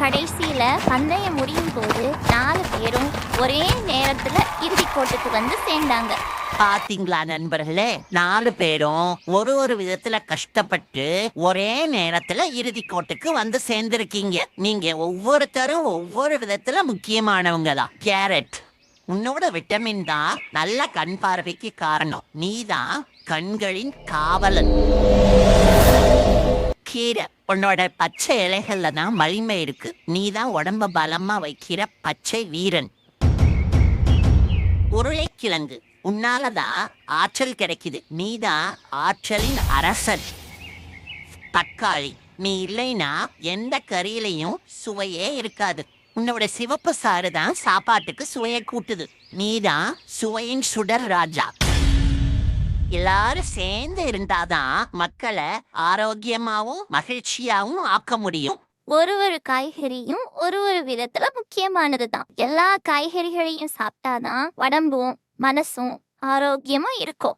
கடைசியில பந்தயம் முடியும் போது 4 பேரும் ஒரே நேரத்துல இறுதிக் கோட்டுக்கு வந்து சேர்ந்தாங்க. பாத்தீங்களா நண்பர்களே, 4 பேரும் ஒரு ஒரு விதத்துல கஷ்டப்பட்டு ஒரே நேரத்துல இறுதி கோட்டுக்கு வந்து சேர்ந்திருக்கீங்க. நீங்க ஒவ்வொருத்தரும் ஒவ்வொரு விதத்துல முக்கியமானவங்க தான். கேரட், உன்னோட விட்டமின் தான் நல்ல கண் பார்வைக்கு காரணம். நீதான் கண்களின் காவலன். கீரை, உன்னோட பச்சை இலைகள்ல தான் வலிமை இருக்கு. நீதான் உடம்ப பலமா வைக்கிற பச்சை வீரன். உருளைக்கிழங்கு, உன்னாலதான் ஆற்றல் கிடைக்குது. நீதான் ஆற்றலின் அரசன். தக்காளி, நீ இல்லைன்னா எந்த கறியிலையும் சுவையே இருக்காது. உன்னோட சிவப்பு சாறு தான் சாப்பாட்டுக்கு சுவையை கூட்டுது. நீதான் சுவையின் சுடர் ராஜா. எல்லாரும் சேர்ந்து இருந்தாதான் மக்களை ஆரோக்கியமாவும் மகிழ்ச்சியாவும் ஆக்க முடியும். ஒரு காய்கறியும் ஒரு விதத்துல முக்கியமானதுதான். எல்லா காய்கறிகளையும் சாப்பிட்டாதான் உடம்பும் மனசும் ஆரோக்கியமா இருக்கும்.